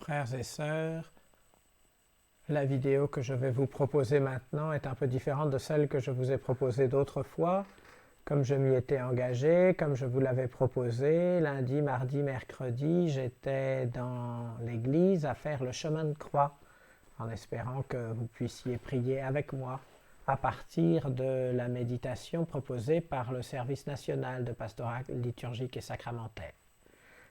Frères et sœurs, la vidéo que je vais vous proposer maintenant est un peu différente de celle que je vous ai proposée d'autres fois. Comme je m'y étais engagé, comme je vous l'avais proposé, lundi, mardi, mercredi, j'étais dans l'église à faire le chemin de croix, en espérant que vous puissiez prier avec moi à partir de la méditation proposée par le service national de pastorat liturgique et sacramentaire.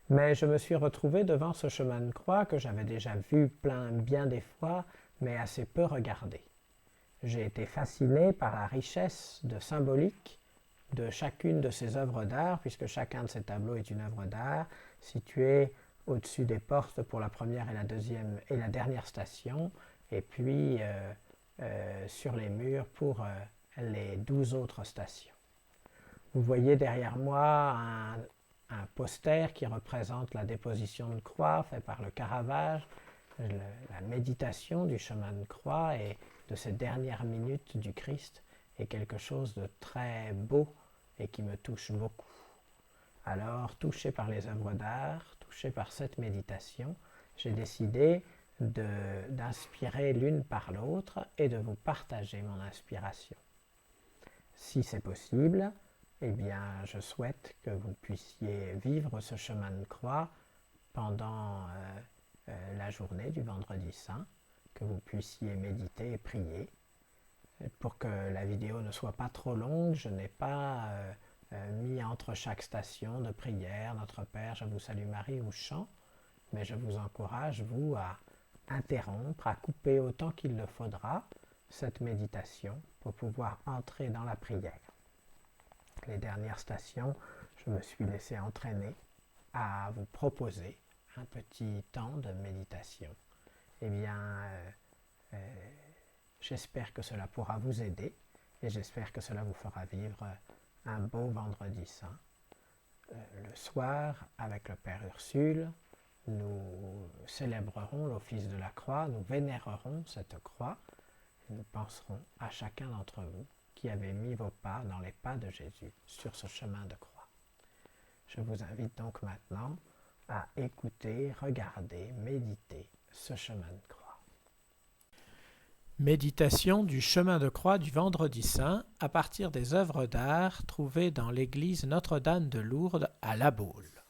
Mais je me suis retrouvé devant ce chemin de croix que j'avais déjà vu bien des fois, mais assez peu regardé. J'ai été fasciné par la richesse de symbolique de chacune de ces œuvres d'art, puisque chacun de ces tableaux est une œuvre d'art, située au-dessus des portes pour la première et la deuxième et la dernière station, et puis sur les murs pour les 12 autres stations. Vous voyez derrière moi un poster qui représente la déposition de croix fait par le Caravage, la méditation du chemin de croix et de ces dernières minutes du Christ est quelque chose de très beau et qui me touche beaucoup. Alors, touché par les œuvres d'art, touché par cette méditation, j'ai décidé d'inspirer l'une par l'autre et de vous partager mon inspiration. Si c'est possible, eh bien, je souhaite que vous puissiez vivre ce chemin de croix pendant la journée du vendredi saint, que vous puissiez méditer et prier. Pour que la vidéo ne soit pas trop longue, je n'ai pas mis entre chaque station de prière Notre Père, je vous salue Marie ou chant, mais je vous encourage, vous, à interrompre, à couper autant qu'il le faudra cette méditation pour pouvoir entrer dans la prière. Les dernières stations, je me suis laissé entraîner à vous proposer un petit temps de méditation. Eh bien, j'espère que cela pourra vous aider et j'espère que cela vous fera vivre un beau vendredi saint. Le soir, avec le Père Ursule, nous célébrerons l'office de la croix, nous vénérerons cette croix et nous penserons à chacun d'entre vous qui avez mis vos pas dans les pas de Jésus sur ce chemin de croix. Je vous invite donc maintenant à écouter, regarder, méditer ce chemin de croix. Méditation du chemin de croix du Vendredi Saint à partir des œuvres d'art trouvées dans l'église Notre-Dame de Lourdes à La Baule.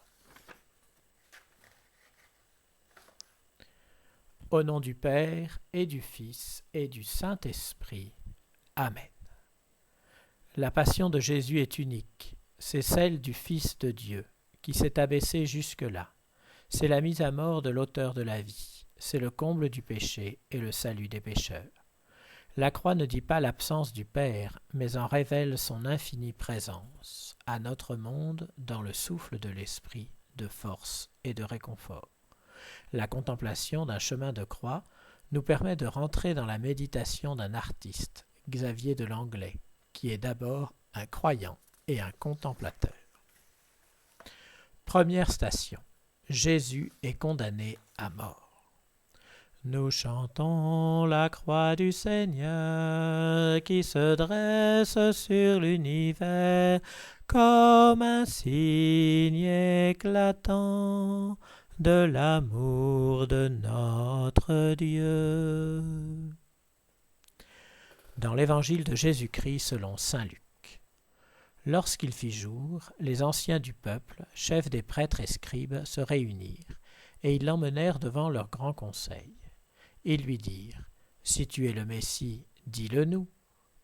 Au nom du Père et du Fils et du Saint-Esprit. Amen. La passion de Jésus est unique, c'est celle du Fils de Dieu, qui s'est abaissé jusque-là. C'est la mise à mort de l'auteur de la vie, c'est le comble du péché et le salut des pécheurs. La croix ne dit pas l'absence du Père, mais en révèle son infinie présence, à notre monde dans le souffle de l'Esprit, de force et de réconfort. La contemplation d'un chemin de croix nous permet de rentrer dans la méditation d'un artiste, Xavier de Langlais, qui est d'abord un croyant et un contemplateur. Première station. Jésus est condamné à mort. Nous chantons la croix du Seigneur qui se dresse sur l'univers comme un signe éclatant de l'amour de notre Dieu. Dans l'évangile de Jésus-Christ selon saint Luc. Lorsqu'il fit jour, les anciens du peuple, chefs des prêtres et scribes, se réunirent, et ils l'emmenèrent devant leur grand conseil. Ils lui dirent, « Si tu es le Messie, dis-le-nous. »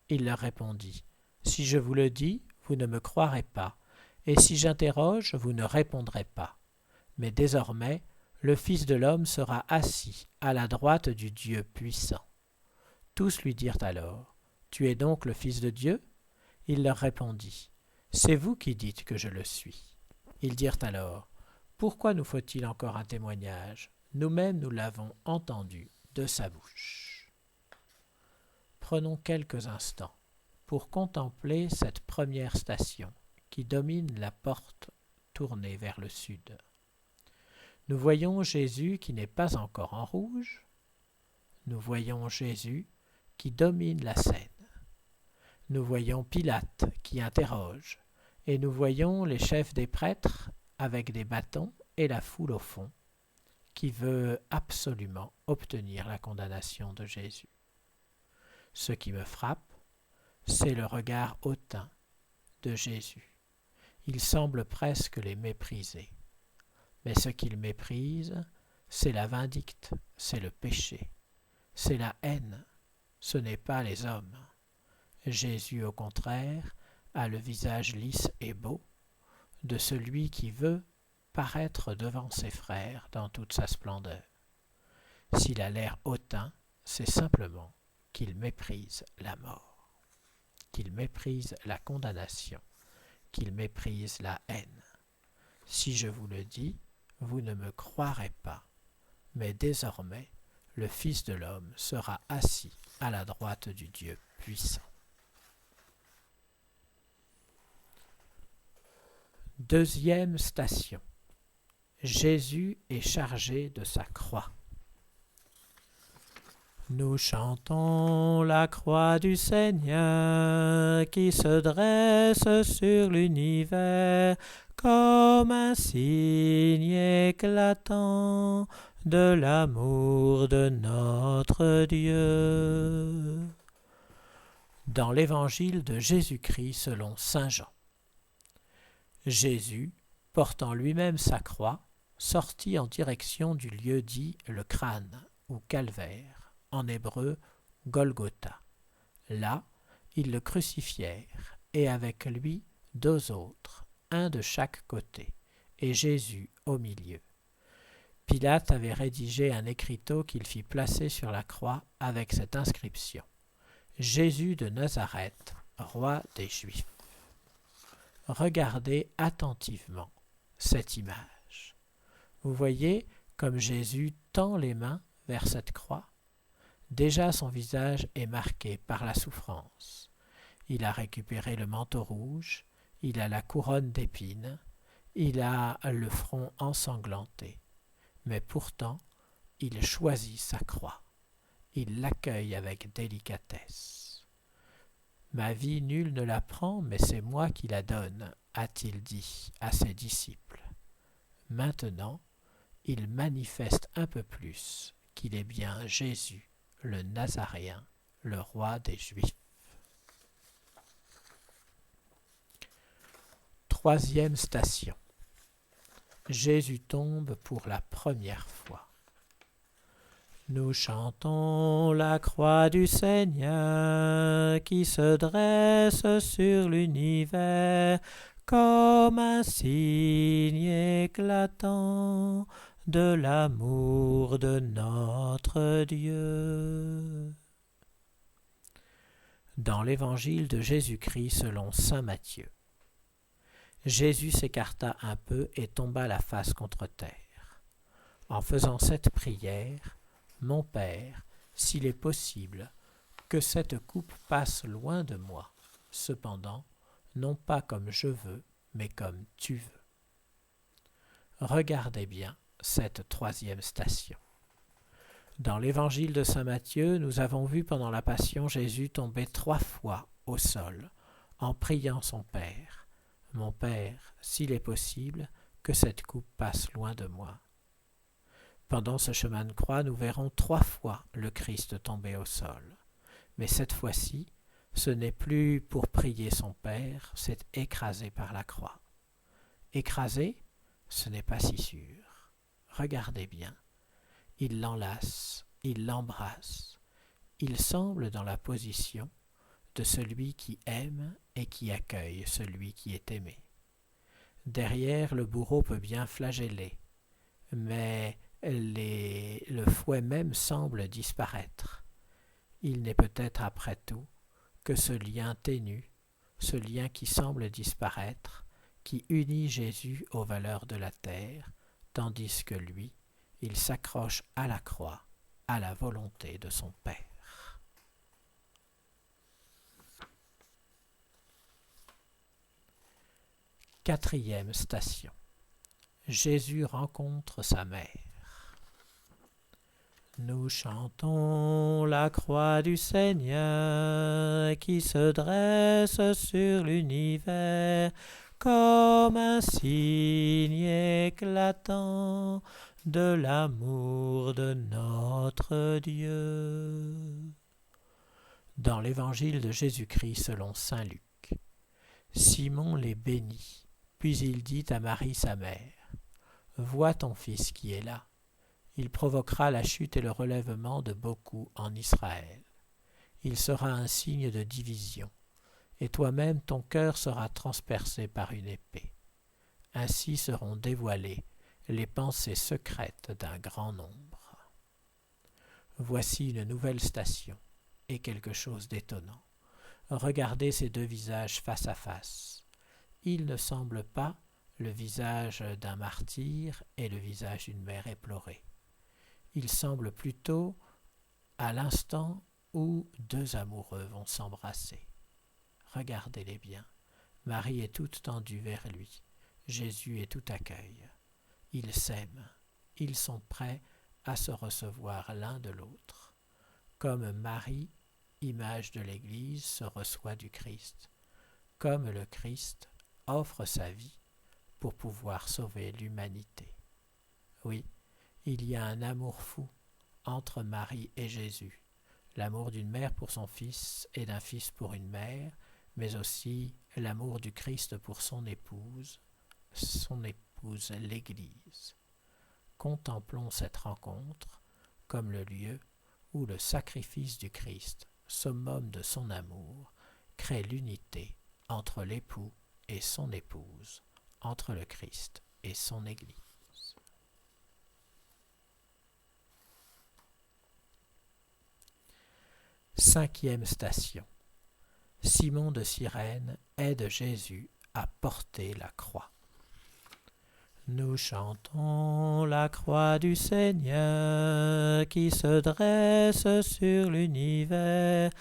Il leur répondit, « Si je vous le dis, vous ne me croirez pas, et si j'interroge, vous ne répondrez pas. Mais désormais, le Fils de l'homme sera assis à la droite du Dieu puissant. » Tous lui dirent alors, « Tu es donc le Fils de Dieu ?» Il leur répondit, « C'est vous qui dites que je le suis. » Ils dirent alors, « Pourquoi nous faut-il encore un témoignage ? Nous-mêmes nous l'avons entendu de sa bouche. » Prenons quelques instants pour contempler cette première station qui domine la porte tournée vers le sud. Nous voyons Jésus qui n'est pas encore en rouge. Nous voyons Jésus qui domine la scène. Nous voyons Pilate qui interroge, et nous voyons les chefs des prêtres avec des bâtons et la foule au fond, qui veut absolument obtenir la condamnation de Jésus. Ce qui me frappe, c'est le regard hautain de Jésus. Il semble presque les mépriser. Mais ce qu'il méprise, c'est la vindicte, c'est le péché, c'est la haine, ce n'est pas les hommes. Jésus, au contraire, a le visage lisse et beau de celui qui veut paraître devant ses frères dans toute sa splendeur. S'il a l'air hautain, c'est simplement qu'il méprise la mort, qu'il méprise la condamnation, qu'il méprise la haine. Si je vous le dis, vous ne me croirez pas, mais désormais, le Fils de l'homme sera assis à la droite du Dieu puissant. Deuxième station. Jésus est chargé de sa croix. Nous chantons la croix du Seigneur qui se dresse sur l'univers comme un signe éclatant de l'amour de notre Dieu. Dans l'évangile de Jésus-Christ selon saint Jean. Jésus, portant lui-même sa croix, sortit en direction du lieu dit le crâne ou calvaire, en hébreu Golgotha. Là, ils le crucifièrent, et avec lui 2 autres, un de chaque côté, et Jésus au milieu. Pilate avait rédigé un écriteau qu'il fit placer sur la croix avec cette inscription : Jésus de Nazareth, roi des Juifs. Regardez attentivement cette image. Vous voyez comme Jésus tend les mains vers cette croix. Déjà son visage est marqué par la souffrance. Il a récupéré le manteau rouge, il a la couronne d'épines, il a le front ensanglanté. Mais pourtant, il choisit sa croix. Il l'accueille avec délicatesse. Ma vie, nul ne la prend, mais c'est moi qui la donne, a-t-il dit à ses disciples. Maintenant, il manifeste un peu plus qu'il est bien Jésus, le Nazaréen, le roi des Juifs. Troisième station. Jésus tombe pour la première fois. Nous chantons la croix du Seigneur qui se dresse sur l'univers comme un signe éclatant de l'amour de notre Dieu. Dans l'évangile de Jésus-Christ selon saint Matthieu. Jésus s'écarta un peu et tomba la face contre terre. En faisant cette prière, mon Père, s'il est possible, que cette coupe passe loin de moi, cependant, non pas comme je veux, mais comme tu veux. Regardez bien cette troisième station. Dans l'évangile de saint Matthieu, nous avons vu pendant la Passion Jésus tomber 3 fois au sol, en priant son Père. Mon Père, s'il est possible, que cette coupe passe loin de moi. Pendant ce chemin de croix, nous verrons 3 fois le Christ tomber au sol. Mais cette fois-ci, ce n'est plus pour prier son Père, c'est écrasé par la croix. Écrasé, ce n'est pas si sûr. Regardez bien. Il l'enlace, il l'embrasse. Il semble dans la position de celui qui aime et qui accueille celui qui est aimé. Derrière, le bourreau peut bien flageller, mais le fouet même semble disparaître. Il n'est peut-être après tout que ce lien ténu, ce lien qui semble disparaître, qui unit Jésus aux valeurs de la terre, tandis que lui, il s'accroche à la croix, à la volonté de son Père. Quatrième station. Jésus rencontre sa mère. Nous chantons la croix du Seigneur qui se dresse sur l'univers comme un signe éclatant de l'amour de notre Dieu. Dans l'Évangile de Jésus-Christ selon saint Luc, Simon les bénit, puis il dit à Marie sa mère, « Vois ton fils qui est là. Il provoquera la chute et le relèvement de beaucoup en Israël. Il sera un signe de division, et toi-même ton cœur sera transpercé par une épée. Ainsi seront dévoilées les pensées secrètes d'un grand nombre. » Voici une nouvelle station, et quelque chose d'étonnant. Regardez ces deux visages face à face. Il ne semble pas le visage d'un martyr et le visage d'une mère éplorée. Il semble plutôt à l'instant où deux amoureux vont s'embrasser. Regardez-les bien. Marie est toute tendue vers lui. Jésus est tout accueil. Ils s'aiment. Ils sont prêts à se recevoir l'un de l'autre. Comme Marie, image de l'Église, se reçoit du Christ. Comme le Christ offre sa vie pour pouvoir sauver l'humanité. Oui, il y a un amour fou entre Marie et Jésus. L'amour d'une mère pour son fils et d'un fils pour une mère, mais aussi l'amour du Christ pour son épouse l'Église. Contemplons cette rencontre comme le lieu où le sacrifice du Christ, summum de son amour, crée l'unité entre l'époux et son épouse, entre le Christ et son Église. Cinquième station. Simon de Cyrène aide Jésus à porter la croix. Nous chantons la croix du Seigneur qui se dresse sur l'univers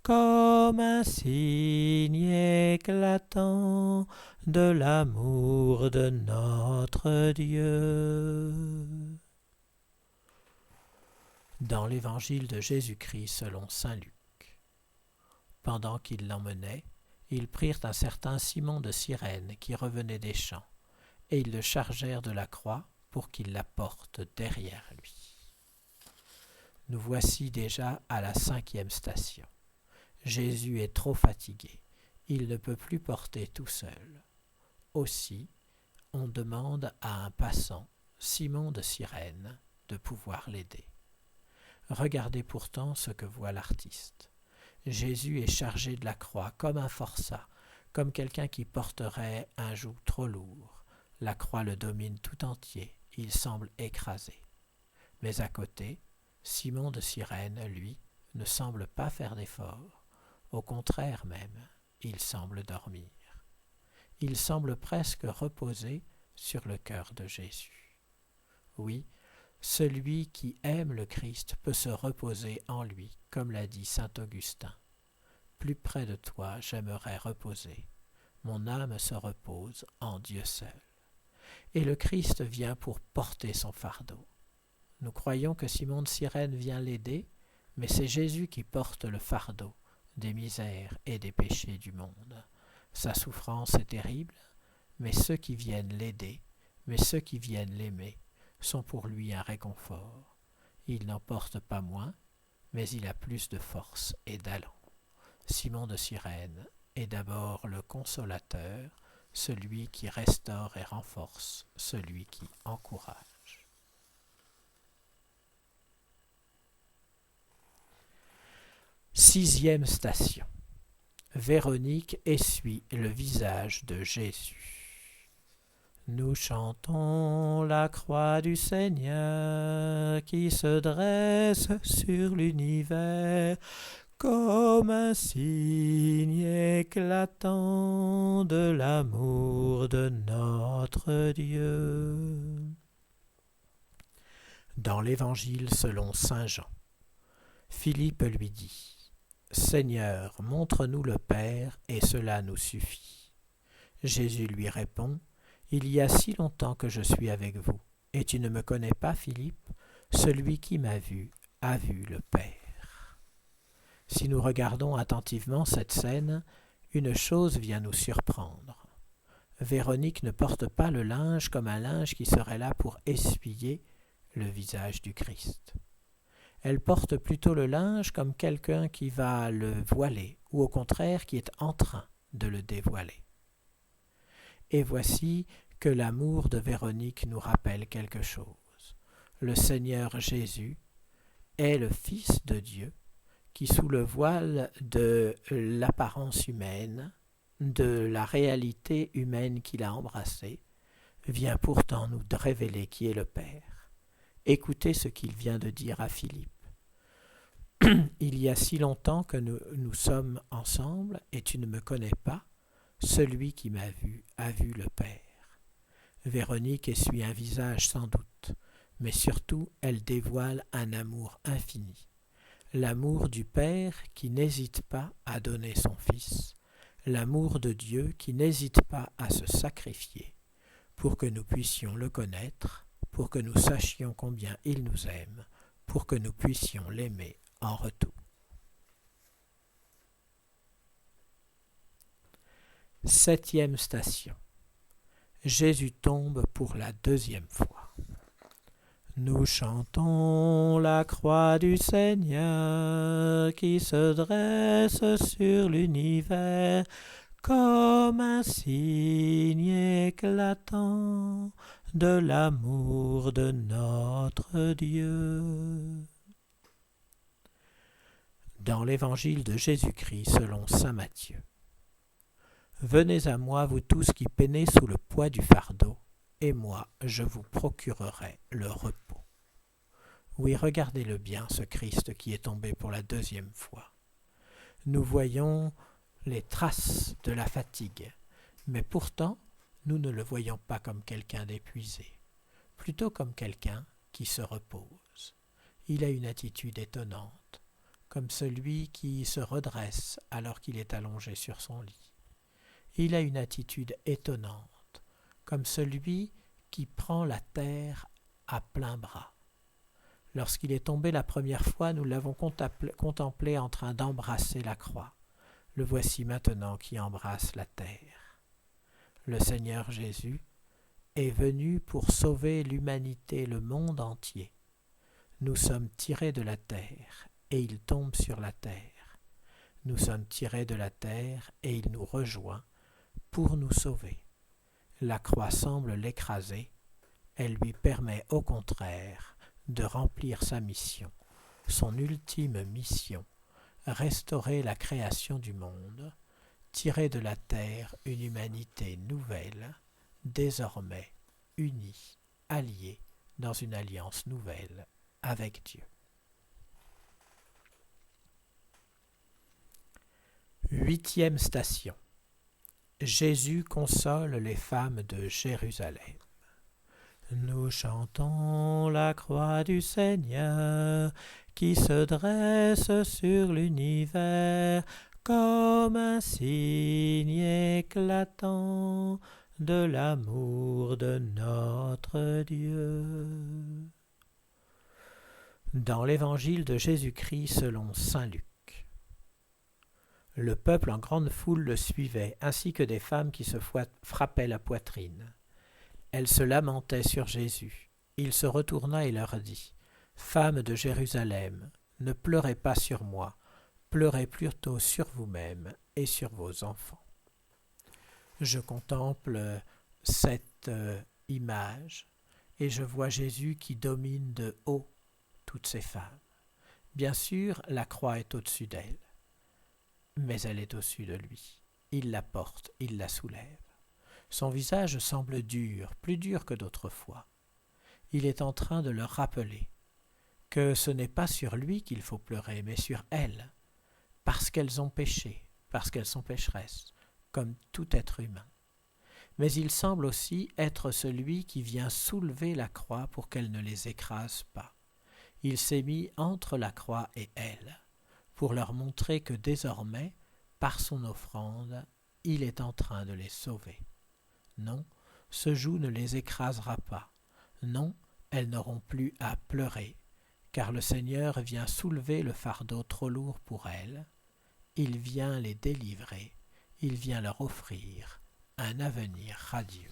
comme un signe éclatant de l'amour de notre Dieu. Dans l'Évangile de Jésus-Christ selon saint Luc. Pendant qu'ils l'emmenaient, ils prirent un certain Simon de Cyrène qui revenait des champs, et ils le chargèrent de la croix pour qu'il la porte derrière lui. Nous voici déjà à la cinquième station. Jésus est trop fatigué, il ne peut plus porter tout seul. Aussi, on demande à un passant, Simon de Cyrène, de pouvoir l'aider. Regardez pourtant ce que voit l'artiste. Jésus est chargé de la croix comme un forçat, comme quelqu'un qui porterait un joug trop lourd. La croix le domine tout entier, il semble écrasé. Mais à côté, Simon de Cyrène, lui, ne semble pas faire d'efforts. Au contraire même, il semble dormir. Il semble presque reposer sur le cœur de Jésus. Oui, celui qui aime le Christ peut se reposer en lui, comme l'a dit saint Augustin. Plus près de toi, j'aimerais reposer. Mon âme se repose en Dieu seul. Et le Christ vient pour porter son fardeau. Nous croyons que Simon de Cyrène vient l'aider, mais c'est Jésus qui porte le fardeau des misères et des péchés du monde. Sa souffrance est terrible, mais ceux qui viennent l'aider, mais ceux qui viennent l'aimer, sont pour lui un réconfort. Il n'en porte pas moins, mais il a plus de force et d'allant. Simon de Cyrène est d'abord le consolateur, celui qui restaure et renforce, celui qui encourage. Sixième station. Véronique essuie le visage de Jésus. Nous chantons la croix du Seigneur qui se dresse sur l'univers comme un signe éclatant de l'amour de notre Dieu. Dans l'Évangile selon saint Jean, Philippe lui dit : Seigneur, montre-nous le Père, et cela nous suffit. Jésus lui répond : Il y a si longtemps que je suis avec vous, et tu ne me connais pas, Philippe ? Celui qui m'a vu a vu le Père. Si nous regardons attentivement cette scène, une chose vient nous surprendre. Véronique ne porte pas le linge comme un linge qui serait là pour essuyer, le visage du Christ. Elle porte plutôt le linge comme quelqu'un qui va le voiler, ou au contraire qui est en train de le dévoiler. Et voici que l'amour de Véronique nous rappelle quelque chose. Le Seigneur Jésus est le Fils de Dieu qui, sous le voile de l'apparence humaine, de la réalité humaine qu'il a embrassée, vient pourtant nous révéler qui est le Père. Écoutez ce qu'il vient de dire à Philippe. Il y a si longtemps que nous sommes ensemble et tu ne me connais pas. Celui qui m'a vu a vu le Père. Véronique essuie un visage sans doute, mais surtout elle dévoile un amour infini. L'amour du Père qui n'hésite pas à donner son Fils, l'amour de Dieu qui n'hésite pas à se sacrifier pour que nous puissions le connaître, pour que nous sachions combien il nous aime, pour que nous puissions l'aimer en retour. Septième station. Jésus tombe pour la deuxième fois. Nous chantons la croix du Seigneur qui se dresse sur l'univers comme un signe éclatant de l'amour de notre Dieu. Dans l'évangile de Jésus-Christ selon saint Matthieu. Venez à moi, vous tous qui peinez sous le poids du fardeau, et moi, je vous procurerai le repos. Oui, regardez-le bien, ce Christ qui est tombé pour la deuxième fois. Nous voyons les traces de la fatigue, mais pourtant, nous ne le voyons pas comme quelqu'un d'épuisé, plutôt comme quelqu'un qui se repose. Il a une attitude étonnante, comme celui qui se redresse alors qu'il est allongé sur son lit. Il a une attitude étonnante, comme celui qui prend la terre à plein bras. Lorsqu'il est tombé la première fois, nous l'avons contemplé en train d'embrasser la croix. Le voici maintenant qui embrasse la terre. Le Seigneur Jésus est venu pour sauver l'humanité, le monde entier. Nous sommes tirés de la terre et il tombe sur la terre. Nous sommes tirés de la terre et il nous rejoint pour nous sauver. La croix semble l'écraser, elle lui permet au contraire de remplir sa mission, son ultime mission, restaurer la création du monde, tirer de la terre une humanité nouvelle, désormais unie, alliée dans une alliance nouvelle avec Dieu. Huitième station. Jésus console les femmes de Jérusalem. Nous chantons la croix du Seigneur qui se dresse sur l'univers comme un signe éclatant de l'amour de notre Dieu. Dans l'évangile de Jésus-Christ selon saint Luc. Le peuple en grande foule le suivait, ainsi que des femmes qui se frappaient la poitrine. Elles se lamentaient sur Jésus. Il se retourna et leur dit : « Femmes de Jérusalem, ne pleurez pas sur moi, pleurez plutôt sur vous-mêmes et sur vos enfants. » Je contemple cette image et je vois Jésus qui domine de haut toutes ces femmes. Bien sûr, la croix est au-dessus d'elle. Mais elle est au-dessus de lui. Il la porte, il la soulève. Son visage semble dur, plus dur que d'autrefois. Il est en train de leur rappeler que ce n'est pas sur lui qu'il faut pleurer, mais sur elles, parce qu'elles ont péché, parce qu'elles sont pécheresses, comme tout être humain. Mais il semble aussi être celui qui vient soulever la croix pour qu'elle ne les écrase pas. Il s'est mis entre la croix et elles, pour leur montrer que désormais, par son offrande, il est en train de les sauver. Non, ce joug ne les écrasera pas. Non, elles n'auront plus à pleurer, car le Seigneur vient soulever le fardeau trop lourd pour elles. Il vient les délivrer, il vient leur offrir un avenir radieux.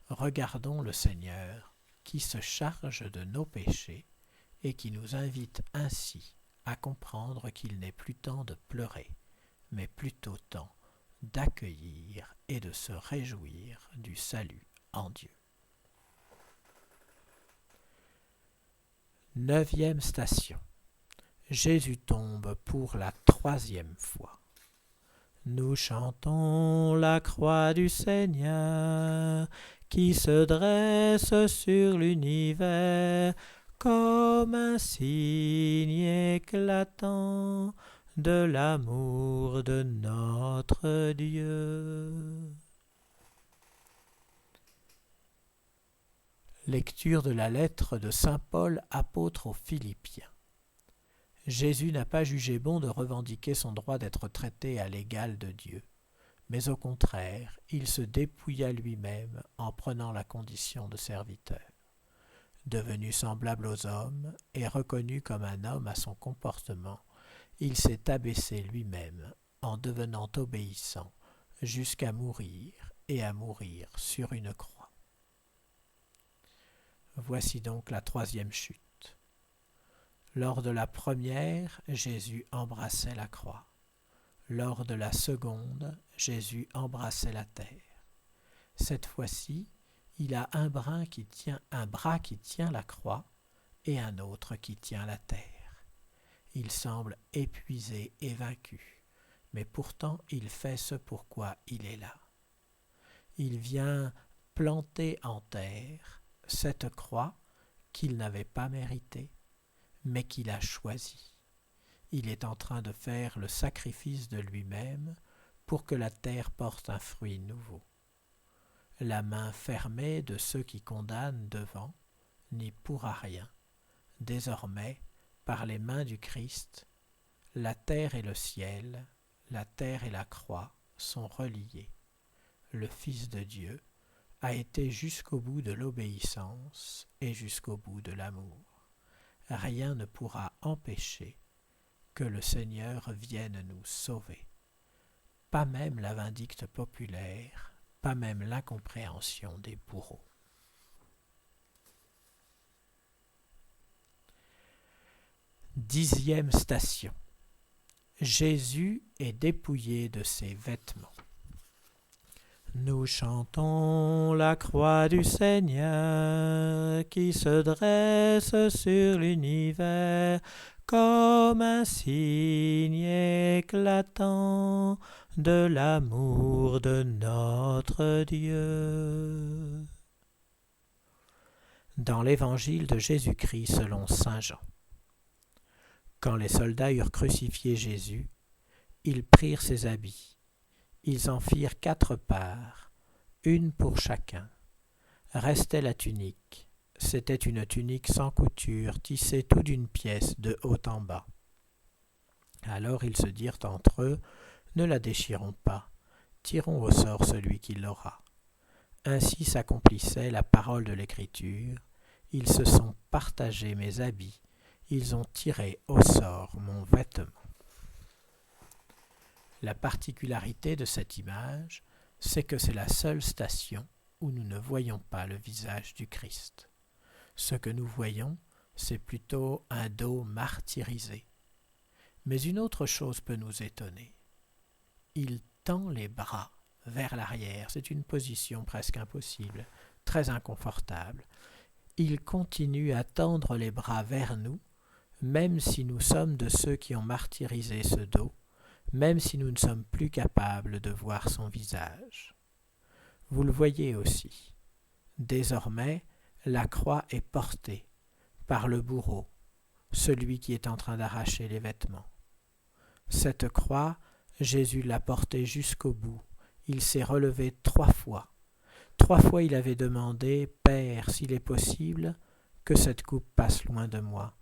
Regardons le Seigneur qui se charge de nos péchés et qui nous invite ainsi à comprendre qu'il n'est plus temps de pleurer, mais plutôt temps d'accueillir et de se réjouir du salut en Dieu. 9e station. Jésus tombe pour la 3e fois. Nous chantons la croix du Seigneur qui se dresse sur l'univers comme un signe éclatant de l'amour de notre Dieu. Lecture de la lettre de saint Paul apôtre aux Philippiens. Jésus n'a pas jugé bon de revendiquer son droit d'être traité à l'égal de Dieu, mais au contraire, il se dépouilla lui-même en prenant la condition de serviteur. Devenu semblable aux hommes et reconnu comme un homme à son comportement, il s'est abaissé lui-même en devenant obéissant jusqu'à mourir et à mourir sur une croix. Voici donc la 3e chute. Lors de la première, Jésus embrassait la croix. Lors de la seconde, Jésus embrassait la terre. Cette fois-ci, il a un bras qui tient la croix et un autre qui tient la terre. Il semble épuisé et vaincu, mais pourtant il fait ce pourquoi il est là. Il vient planter en terre cette croix qu'il n'avait pas méritée, mais qu'il a choisie. Il est en train de faire le sacrifice de lui-même pour que la terre porte un fruit nouveau. La main fermée de ceux qui condamnent devant n'y pourra rien. Désormais, par les mains du Christ, la terre et le ciel, la terre et la croix sont reliés. Le Fils de Dieu a été jusqu'au bout de l'obéissance et jusqu'au bout de l'amour. Rien ne pourra empêcher que le Seigneur vienne nous sauver. Pas même la vindicte populaire, pas même l'incompréhension des bourreaux. Dixième station. Jésus est dépouillé de ses vêtements. Nous chantons la croix du Seigneur qui se dresse sur l'univers comme un signe éclatant de l'amour de notre Dieu. Dans l'évangile de Jésus-Christ selon saint Jean. Quand les soldats eurent crucifié Jésus, ils prirent ses habits. Ils en firent 4 parts, une pour chacun. Restait la tunique. C'était une tunique sans couture, tissée tout d'une pièce de haut en bas. Alors ils se dirent entre eux, ne la déchirons pas, tirons au sort celui qui l'aura. Ainsi s'accomplissait la parole de l'Écriture. Ils se sont partagés mes habits, ils ont tiré au sort mon vêtement. La particularité de cette image, c'est que c'est la seule station où nous ne voyons pas le visage du Christ. Ce que nous voyons, c'est plutôt un dos martyrisé. Mais une autre chose peut nous étonner. Il tend les bras vers l'arrière. C'est une position presque impossible, très inconfortable. Il continue à tendre les bras vers nous, même si nous sommes de ceux qui ont martyrisé ce dos, même si nous ne sommes plus capables de voir son visage. Vous le voyez aussi. Désormais, la croix est portée par le bourreau, celui qui est en train d'arracher les vêtements. Cette croix, Jésus l'a portée jusqu'au bout. Il s'est relevé 3 fois. 3 fois il avait demandé « Père, s'il est possible, que cette coupe passe loin de moi ».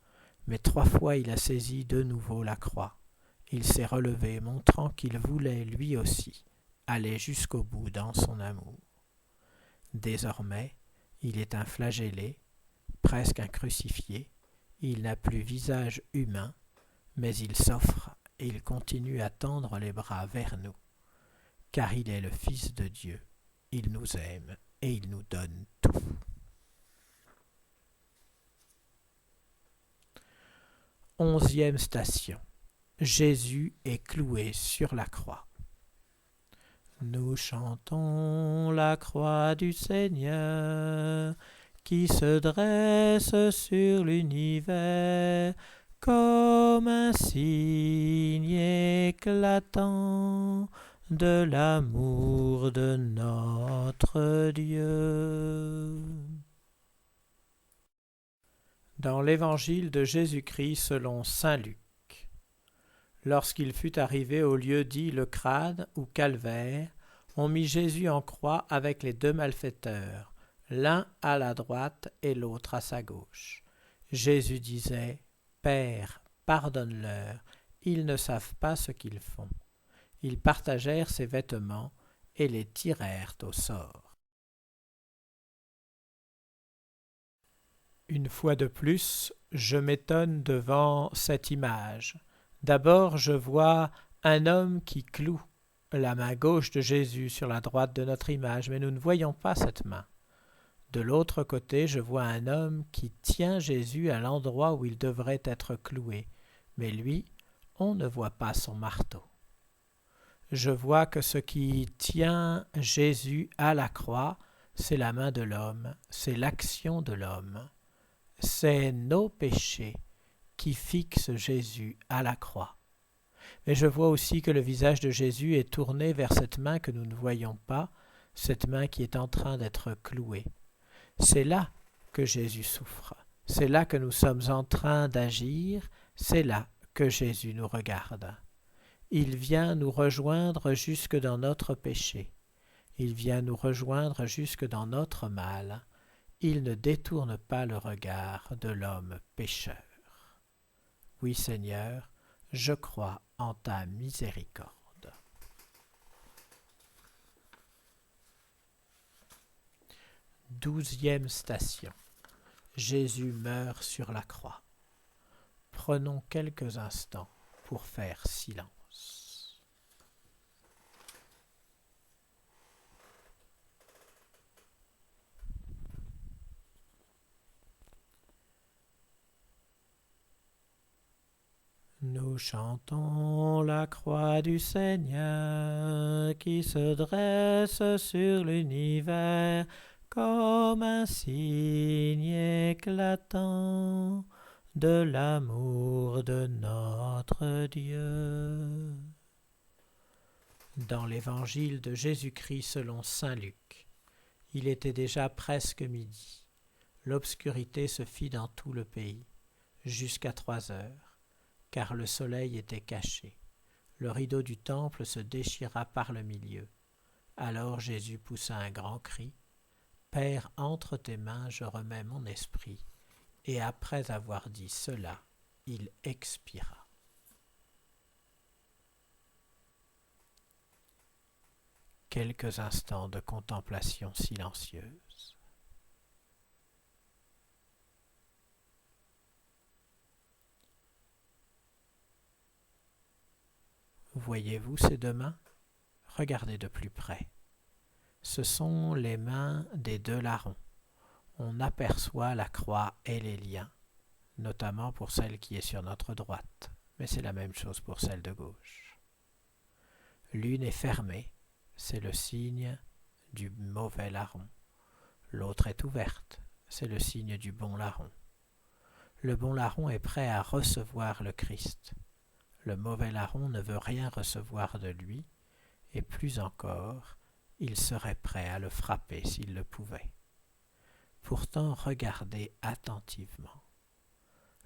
Mais 3 fois il a saisi de nouveau la croix. Il s'est relevé, montrant qu'il voulait, lui aussi, aller jusqu'au bout dans son amour. Désormais, il est un flagellé, presque un crucifié. Il n'a plus visage humain, mais il s'offre et il continue à tendre les bras vers nous. Car il est le Fils de Dieu, il nous aime et il nous donne tout. 11e station. Jésus est cloué sur la croix. Nous chantons la croix du Seigneur qui se dresse sur l'univers comme un signe éclatant de l'amour de notre Dieu. Dans l'Évangile de Jésus-Christ selon saint Luc, lorsqu'il fut arrivé au lieu dit le Crâne ou Calvaire, on mit Jésus en croix avec les 2 malfaiteurs, l'un à la droite et l'autre à sa gauche. Jésus disait « Père, pardonne-leur, ils ne savent pas ce qu'ils font. » Ils partagèrent ses vêtements et les tirèrent au sort. Une fois de plus, je m'étonne devant cette image. D'abord, je vois un homme qui cloue la main gauche de Jésus sur la droite de notre image, mais nous ne voyons pas cette main. De l'autre côté, je vois un homme qui tient Jésus à l'endroit où il devrait être cloué, mais lui, on ne voit pas son marteau. Je vois que ce qui tient Jésus à la croix, c'est la main de l'homme, c'est l'action de l'homme. C'est nos péchés qui fixent Jésus à la croix. Mais je vois aussi que le visage de Jésus est tourné vers cette main que nous ne voyons pas, cette main qui est en train d'être clouée. C'est là que Jésus souffre, c'est là que nous sommes en train d'agir, c'est là que Jésus nous regarde. Il vient nous rejoindre jusque dans notre péché, il vient nous rejoindre jusque dans notre mal. Il ne détourne pas le regard de l'homme pécheur. Oui, Seigneur, je crois en ta miséricorde. 12e station. Jésus meurt sur la croix. Prenons quelques instants pour faire silence. Nous chantons la croix du Seigneur qui se dresse sur l'univers comme un signe éclatant de l'amour de notre Dieu. Dans l'Évangile de Jésus-Christ selon saint Luc, il était déjà presque midi. L'obscurité se fit dans tout le pays, jusqu'à 3 heures. Car le soleil était caché. Le rideau du temple se déchira par le milieu. Alors Jésus poussa un grand cri. « Père, entre tes mains je remets mon esprit. » Et après avoir dit cela, il expira. Quelques instants de contemplation silencieuse. Voyez-vous ces 2 mains? Regardez de plus près. Ce sont les mains des 2 larrons. On aperçoit la croix et les liens, notamment pour celle qui est sur notre droite, mais c'est la même chose pour celle de gauche. L'une est fermée, c'est le signe du mauvais larron. L'autre est ouverte, c'est le signe du bon larron. Le bon larron est prêt à recevoir le Christ. Le mauvais larron ne veut rien recevoir de lui, et plus encore, il serait prêt à le frapper s'il le pouvait. Pourtant, regardez attentivement.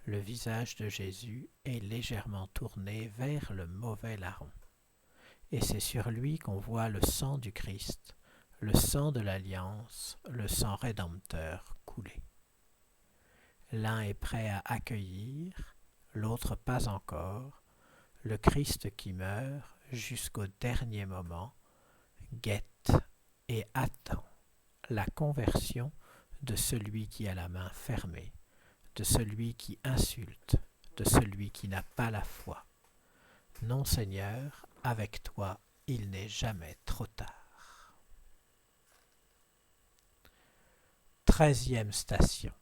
Le visage de Jésus est légèrement tourné vers le mauvais larron, et c'est sur lui qu'on voit le sang du Christ, le sang de l'Alliance, le sang rédempteur couler. L'un est prêt à accueillir, l'autre pas encore. Le Christ qui meurt jusqu'au dernier moment guette et attend la conversion de celui qui a la main fermée, de celui qui insulte, de celui qui n'a pas la foi. Non, Seigneur, avec toi, il n'est jamais trop tard. 13e station.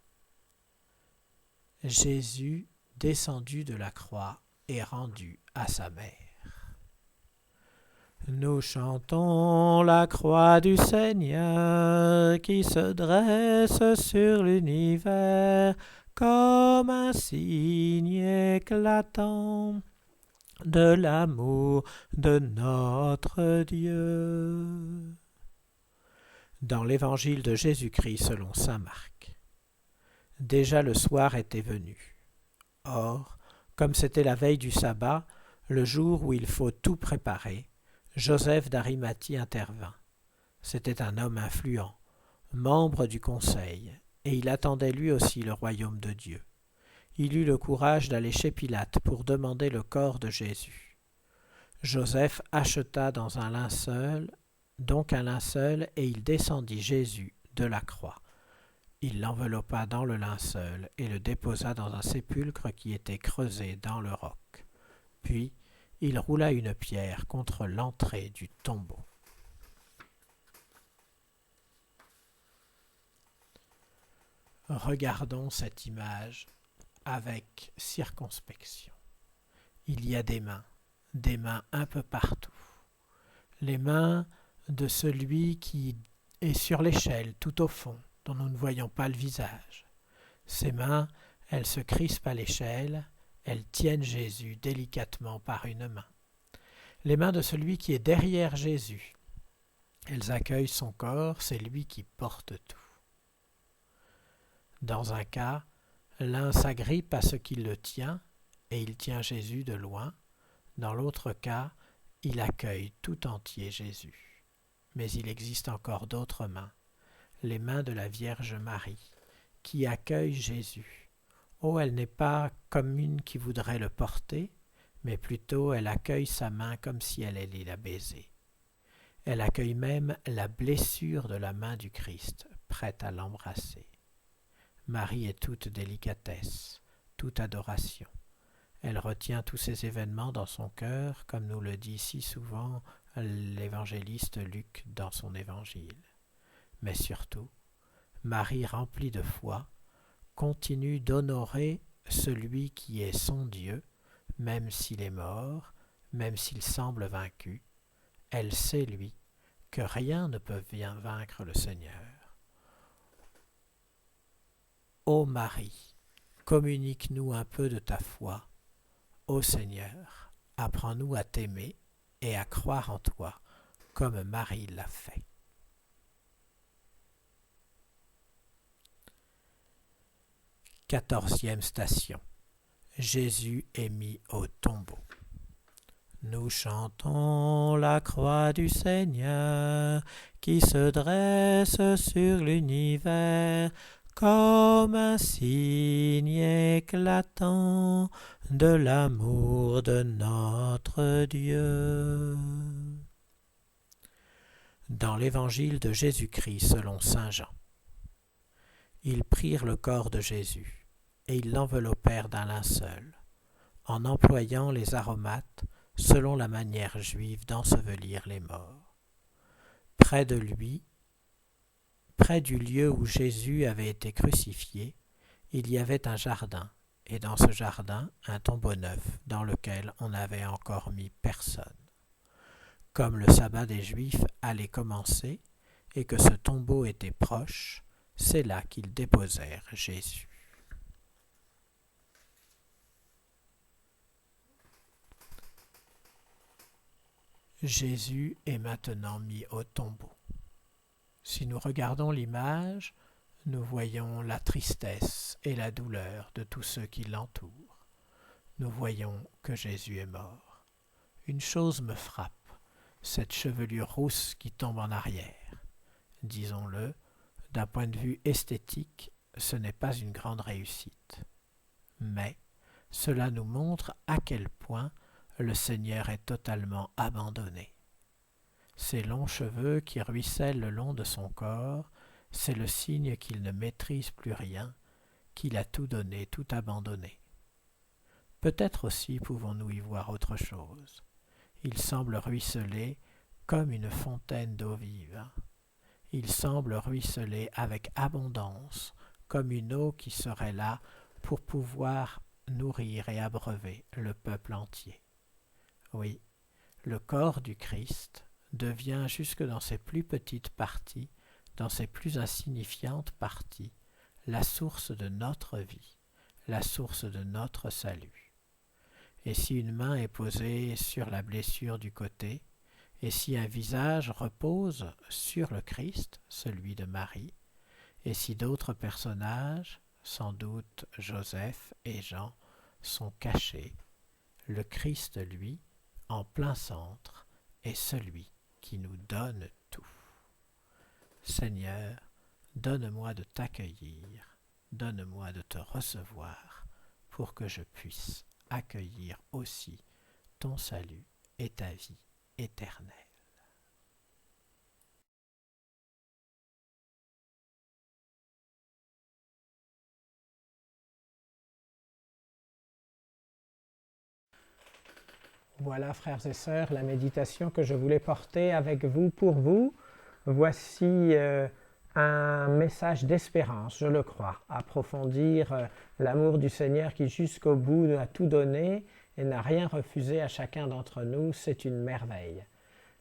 Jésus descendu de la croix et rendu à sa mère. Nous chantons la croix du Seigneur qui se dresse sur l'univers comme un signe éclatant de l'amour de notre Dieu. Dans l'évangile de Jésus-Christ selon saint Marc, déjà le soir était venu. Or, comme c'était la veille du sabbat, le jour où il faut tout préparer, Joseph d'Arimathie intervint. C'était un homme influent, membre du conseil, et il attendait lui aussi le royaume de Dieu. Il eut le courage d'aller chez Pilate pour demander le corps de Jésus. Joseph acheta donc un linceul, et il descendit Jésus de la croix. Il l'enveloppa dans le linceul et le déposa dans un sépulcre qui était creusé dans le roc. Puis, il roula une pierre contre l'entrée du tombeau. Regardons cette image avec circonspection. Il y a des mains un peu partout. Les mains de celui qui est sur l'échelle tout au fond, dont nous ne voyons pas le visage. Ces mains, elles se crispent à l'échelle, elles tiennent Jésus délicatement par une main. Les mains de celui qui est derrière Jésus, elles accueillent son corps, c'est lui qui porte tout. Dans un cas, l'un s'agrippe à ce qui le tient, et il tient Jésus de loin. Dans l'autre cas, il accueille tout entier Jésus. Mais il existe encore d'autres mains, les mains de la Vierge Marie, qui accueillent Jésus. Oh, elle n'est pas comme une qui voudrait le porter, mais plutôt elle accueille sa main comme si elle allait la baiser. Elle accueille même la blessure de la main du Christ, prête à l'embrasser. Marie est toute délicatesse, toute adoration. Elle retient tous ces événements dans son cœur, comme nous le dit si souvent l'évangéliste Luc dans son évangile. Mais surtout, Marie, remplie de foi, continue d'honorer celui qui est son Dieu, même s'il est mort, même s'il semble vaincu. Elle sait, lui, que rien ne peut bien vaincre le Seigneur. Ô Marie, communique-nous un peu de ta foi. Ô Seigneur, apprends-nous à t'aimer et à croire en toi, comme Marie l'a fait. Quatorzième station. Jésus est mis au tombeau. Nous chantons la croix du Seigneur qui se dresse sur l'univers comme un signe éclatant de l'amour de notre Dieu. Dans l'évangile de Jésus-Christ selon saint Jean, ils prirent le corps de Jésus et ils l'enveloppèrent d'un linceul, en employant les aromates selon la manière juive d'ensevelir les morts. Près de lui, près du lieu où Jésus avait été crucifié, il y avait un jardin, et dans ce jardin, un tombeau neuf dans lequel on n'avait encore mis personne. Comme le sabbat des Juifs allait commencer et que ce tombeau était proche, c'est là qu'ils déposèrent Jésus. Jésus est maintenant mis au tombeau. Si nous regardons l'image, nous voyons la tristesse et la douleur de tous ceux qui l'entourent. Nous voyons que Jésus est mort. Une chose me frappe, cette chevelure rousse qui tombe en arrière. Disons-le, d'un point de vue esthétique, ce n'est pas une grande réussite. Mais cela nous montre à quel point le Seigneur est totalement abandonné. Ses longs cheveux qui ruissellent le long de son corps, c'est le signe qu'il ne maîtrise plus rien, qu'il a tout donné, tout abandonné. Peut-être aussi pouvons-nous y voir autre chose. Il semble ruisseler comme une fontaine d'eau vive. Il semble ruisseler avec abondance, comme une eau qui serait là pour pouvoir nourrir et abreuver le peuple entier. Oui, le corps du Christ devient jusque dans ses plus petites parties, dans ses plus insignifiantes parties, la source de notre vie, la source de notre salut. Et si une main est posée sur la blessure du côté, et si un visage repose sur le Christ, celui de Marie, et si d'autres personnages, sans doute Joseph et Jean, sont cachés, le Christ, lui, en plein centre, est celui qui nous donne tout. Seigneur, donne-moi de t'accueillir, donne-moi de te recevoir, pour que je puisse accueillir aussi ton salut et ta vie éternelle. Voilà, frères et sœurs, la méditation que je voulais porter avec vous pour vous. Voici un message d'espérance, je le crois, approfondir l'amour du Seigneur qui jusqu'au bout a tout donné et n'a rien refusé à chacun d'entre nous, c'est une merveille.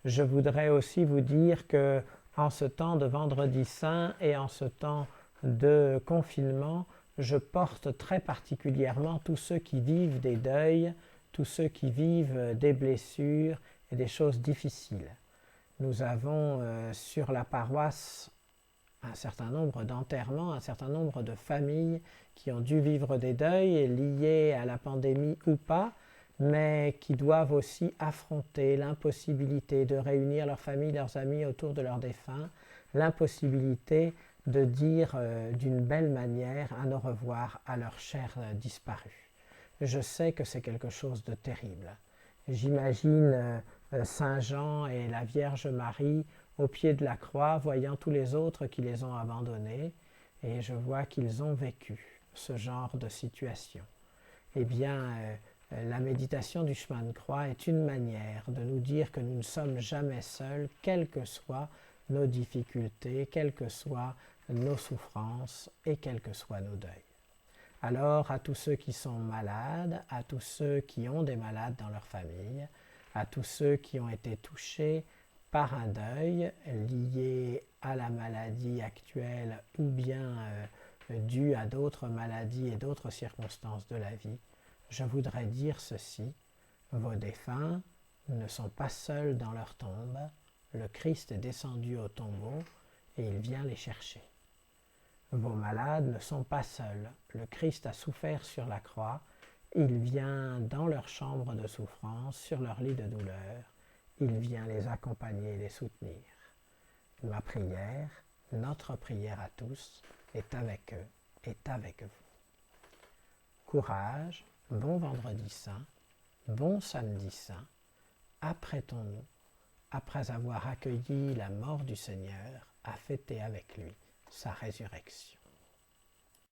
Je voudrais aussi vous dire que en ce temps de Vendredi Saint et en ce temps de confinement, je porte très particulièrement tous ceux qui vivent des deuils, tous ceux qui vivent des blessures et des choses difficiles. Nous avons sur la paroisse un certain nombre d'enterrements, un certain nombre de familles qui ont dû vivre des deuils liés à la pandémie ou pas, mais qui doivent aussi affronter l'impossibilité de réunir leurs familles, leurs amis autour de leurs défunts, l'impossibilité de dire d'une belle manière un au revoir à leurs chers disparus. Je sais que c'est quelque chose de terrible. J'imagine Saint Jean et la Vierge Marie au pied de la croix, voyant tous les autres qui les ont abandonnés, et je vois qu'ils ont vécu ce genre de situation. Eh bien, la méditation du chemin de croix est une manière de nous dire que nous ne sommes jamais seuls, quelles que soient nos difficultés, quelles que soient nos souffrances et quels que soient nos deuils. Alors, à tous ceux qui sont malades, à tous ceux qui ont des malades dans leur famille, à tous ceux qui ont été touchés par un deuil lié à la maladie actuelle ou bien dû à d'autres maladies et d'autres circonstances de la vie, je voudrais dire ceci: vos défunts ne sont pas seuls dans leur tombe, le Christ est descendu au tombeau et il vient les chercher. Vos malades ne sont pas seuls, le Christ a souffert sur la croix, il vient dans leur chambre de souffrance, sur leur lit de douleur, il vient les accompagner et les soutenir. Ma prière, notre prière à tous, est avec eux, est avec vous. Courage, bon Vendredi Saint, bon Samedi Saint, apprêtons-nous, après avoir accueilli la mort du Seigneur, à fêter avec lui sa résurrection.